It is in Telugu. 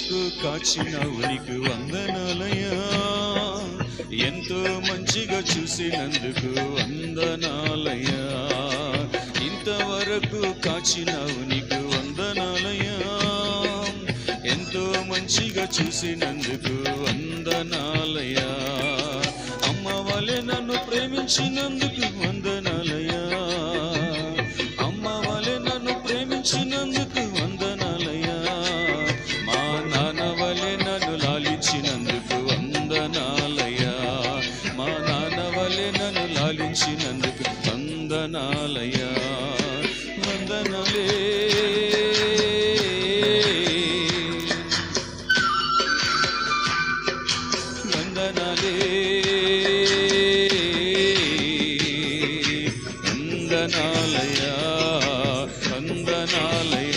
వరకు కాచినావు నీకు వందనాలయ్యా, ఎంతో మంచిగా చూసినందుకు వందనాలయ్యా, ఇంతవరకు కాచినావు నీకు వందనాలయ్యా, ఎంతో మంచిగా చూసినందుకు వందనాలయ్యా, అమ్మ వలె నన్ను ప్రేమించినందుకు వందనాలయ్యా, అమ్మ వలె నన్ను ప్రేమించినందుకు వందనాలయ్యా, మా నాన్న వలె నన్ను లాలించినందుకు వందనాలయ్యా, మా నాన్న వలె నన్ను లాలించినందుకు వందనాలయ్యా, వందనాలే వందనాలే వందనాలయ్యా వందనాలయ్యా.